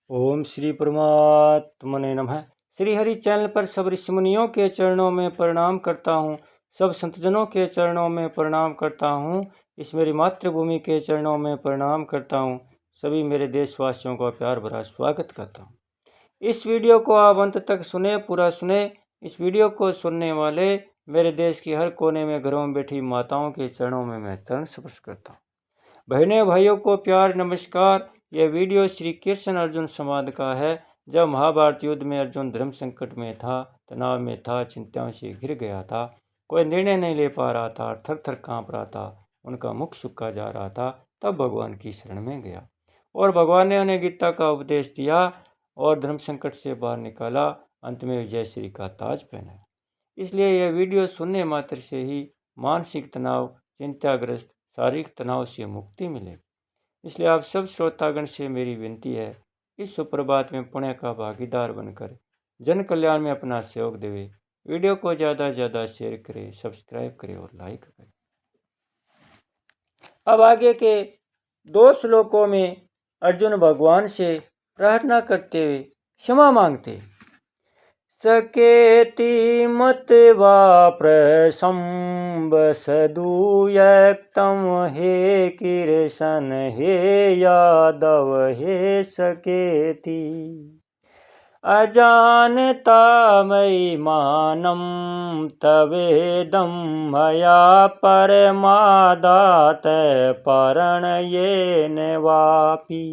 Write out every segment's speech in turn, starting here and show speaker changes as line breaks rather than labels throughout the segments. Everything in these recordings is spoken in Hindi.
ओम श्री परमात्मने नमः। श्री हरि चैनल पर सब ऋषि मुनियों के चरणों में प्रणाम करता हूँ। सब संतजनों के चरणों में प्रणाम करता हूँ। इस मेरी मातृभूमि के चरणों में प्रणाम करता हूँ। सभी मेरे देशवासियों का प्यार भरा स्वागत करता हूँ। इस वीडियो को आप अंत तक सुने, पूरा सुने। इस वीडियो को सुनने वाले मेरे देश की हर कोने में घरों में बैठी माताओं के चरणों में मैं चरण स्पर्श करता हूँ। बहने भाइयों को प्यार नमस्कार। यह वीडियो श्री कृष्ण अर्जुन संवाद का है। जब महाभारत युद्ध में अर्जुन धर्म संकट में था, तनाव में था, चिंताओं से घिर गया था, कोई निर्णय नहीं ले पा रहा था, थर थर कांप रहा था, उनका मुख सूखा जा रहा था, तब भगवान की शरण में गया और भगवान ने उन्हें गीता का उपदेश दिया और धर्म संकट से बाहर निकाला। अंत में विजय श्री का ताज पहनाया। इसलिए यह वीडियो सुनने मात्र से ही मानसिक तनाव, चिंताग्रस्त, शारीरिक तनाव से मुक्ति मिलेगी। इसलिए आप सब श्रोतागण से मेरी विनती है, इस सुप्रभात में पुण्य का भागीदार बनकर जन कल्याण में अपना सहयोग देवे। वीडियो को ज़्यादा से ज़्यादा शेयर करें, सब्सक्राइब करें और लाइक करें। अब आगे के 2 श्लोकों में अर्जुन भगवान से प्रार्थना करते हुए क्षमा मांगते। सकेति मत्वा प्रशंसदूयक्तं हे किर्शन हे यादव हे सकेति अजानता महिमानं तवेदं मया परमादात परणयेन वापि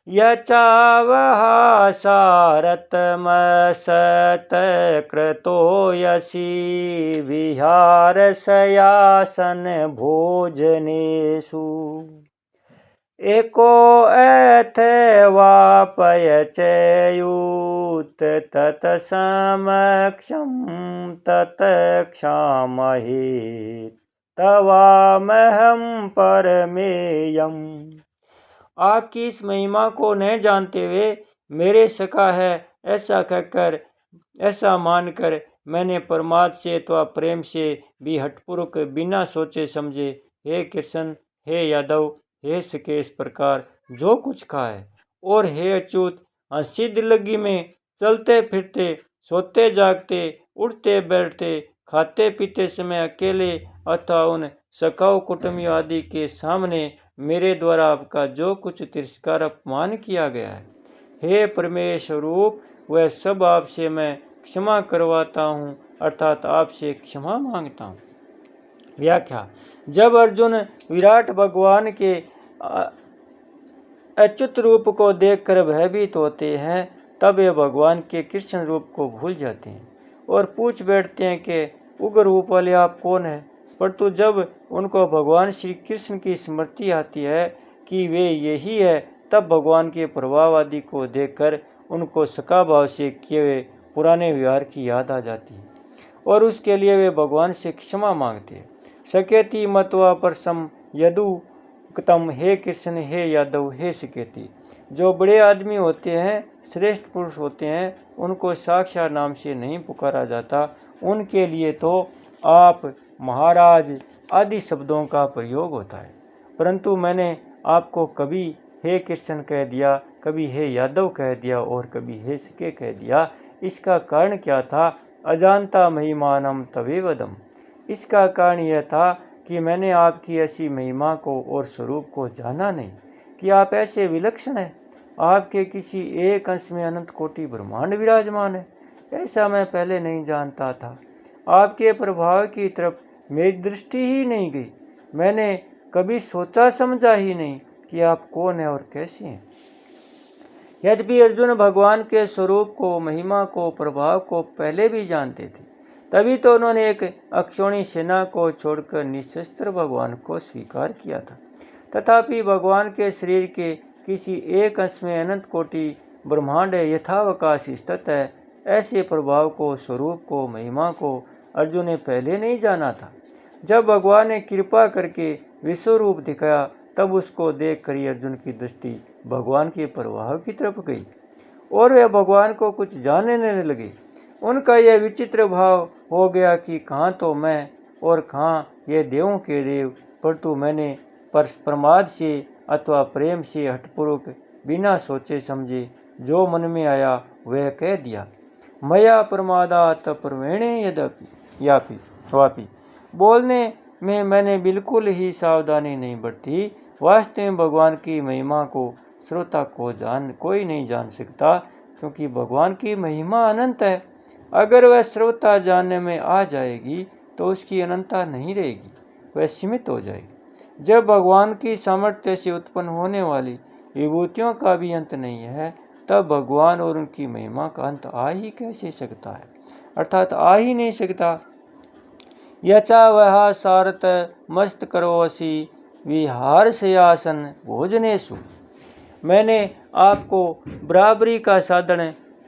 यचावहा सारतमसत्कृतो यसि विहारशयासन भोजनेषु एको एथवापयचेयुत तत्समक्षं तत्क्षामहे तवामहं परमेयम्। आपकी इस महिमा को न जानते हुए मेरे सखा है ऐसा कहकर, ऐसा मानकर मैंने परमात्मा से अथवा प्रेम से भी हठपूर्वक बिना सोचे समझे हे कृष्ण, हे यादव, हे सके इस प्रकार जो कुछ कहा है। और हे अच्युत, हंसी दिल्लगी में चलते फिरते, सोते जागते, उठते बैठते, खाते पीते समय अकेले अथवा उन सखाओं कुटुंबियों आदि के सामने मेरे द्वारा आपका जो कुछ तिरस्कार अपमान किया गया है, हे परमेश्वर रूप, वह सब आपसे मैं क्षमा करवाता हूँ, अर्थात आपसे क्षमा मांगता हूँ। व्याख्या। जब अर्जुन विराट भगवान के अच्युत रूप को देखकर भयभीत होते हैं, तब वे भगवान के कृष्ण रूप को भूल जाते हैं और पूछ बैठते हैं कि उग्र रूप वाले आप कौन हैं। परंतु जब उनको भगवान श्री कृष्ण की स्मृति आती है कि वे यही है, तब भगवान के प्रभाव आदि को देखकर उनको सका भाव से किए हुए पुराने व्यवहार की याद आ जाती है और उसके लिए वे भगवान से क्षमा मांगते हैं। सकेति मत्वा परसम यदुक्तम हे कृष्ण हे यादव हे सकेति। जो बड़े आदमी होते हैं, श्रेष्ठ पुरुष होते हैं, उनको साक्षात नाम से नहीं पुकारा जाता। उनके लिए तो आप महाराज आदि शब्दों का प्रयोग होता है, परंतु मैंने आपको कभी हे कृष्ण कह दिया, कभी हे यादव कह दिया और कभी हे सके कह दिया। इसका कारण क्या था? अजानता महिमानम तवेवदम। इसका कारण यह था कि मैंने आपकी ऐसी महिमा को और स्वरूप को जाना नहीं कि आप ऐसे विलक्षण हैं। आपके किसी एक अंश में अनंत कोटि ब्रह्मांड विराजमान है, ऐसा मैं पहले नहीं जानता था। आपके प्रभाव की तरफ मेरी दृष्टि ही नहीं गई। मैंने कभी सोचा समझा ही नहीं कि आप कौन हैं और कैसे हैं। यद्यपि अर्जुन भगवान के स्वरूप को, महिमा को, प्रभाव को पहले भी जानते थे, तभी तो उन्होंने एक अक्षौणी सेना को छोड़कर निशस्त्र भगवान को स्वीकार किया था। तथापि भगवान के शरीर के किसी एक अंश में अनंत कोटि ब्रह्मांड यथावकाश स्थित है। ऐसे प्रभाव को, स्वरूप को, महिमा को अर्जुन ने पहले नहीं जाना था। जब भगवान ने कृपा करके विश्व रूप दिखाया, तब उसको देख कर ही अर्जुन की दृष्टि भगवान के प्रभाव की तरफ गई और वे भगवान को कुछ जानने लगे। उनका यह विचित्र भाव हो गया कि कहाँ तो मैं और कहाँ ये देवों के देव, परंतु मैंने प्रमाद से अथवा प्रेम से हठपूर्वक बिना सोचे समझे जो मन में आया वह कह दिया। मया प्रमादात प्रवीणे यद्यपि यापि वापि। बोलने में मैंने बिल्कुल ही सावधानी नहीं बरती। वास्तव में भगवान की महिमा को श्रोता को कोई नहीं जान सकता, क्योंकि भगवान की महिमा अनंत है। अगर वह श्रोता जानने में आ जाएगी तो उसकी अनंतता नहीं रहेगी, वह सीमित हो जाएगी। जब भगवान की सामर्थ्य से उत्पन्न होने वाली विभूतियों का भी अंत नहीं है, तब भगवान और उनकी महिमा का अंत आ ही कैसे सकता है, अर्थात आ ही नहीं सकता। यचा वह सारत मस्त करोसी विहार से आसन भोजनेशु। मैंने आपको बराबरी का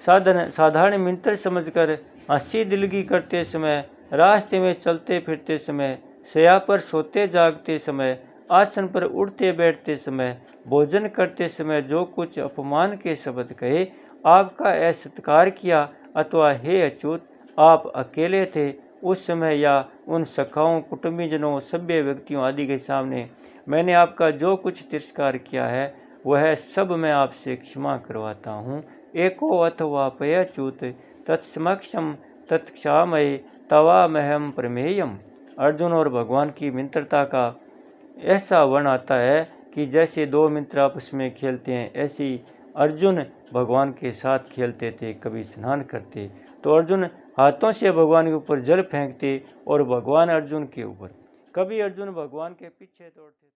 साधारण मित्र समझकर हंसी दिलगी करते समय, रास्ते में चलते फिरते समय, शैया पर सोते जागते समय, आसन पर उठते बैठते समय, भोजन करते समय जो कुछ अपमान के शब्द कहे, आपका असत्कार किया, अथवा हे अच्युत आप अकेले थे उस समय, या उन सखाओं, कुटुंबीजनों, सभ्य व्यक्तियों आदि के सामने मैंने आपका जो कुछ तिरस्कार किया है, वह सब मैं आपसे क्षमा करवाता हूँ। एको अथवा पयच्युत तत्समक्षम तत्क्षामय तवामहम प्रमेयम। अर्जुन और भगवान की मित्रता का ऐसा वर्ण आता है कि जैसे दो मित्र आपस में खेलते हैं, ऐसी अर्जुन भगवान के साथ खेलते थे। कभी स्नान करते तो अर्जुन हाथों से भगवान के ऊपर जल फेंकते और भगवान अर्जुन के ऊपर, कभी अर्जुन भगवान के पीछे दौड़ते।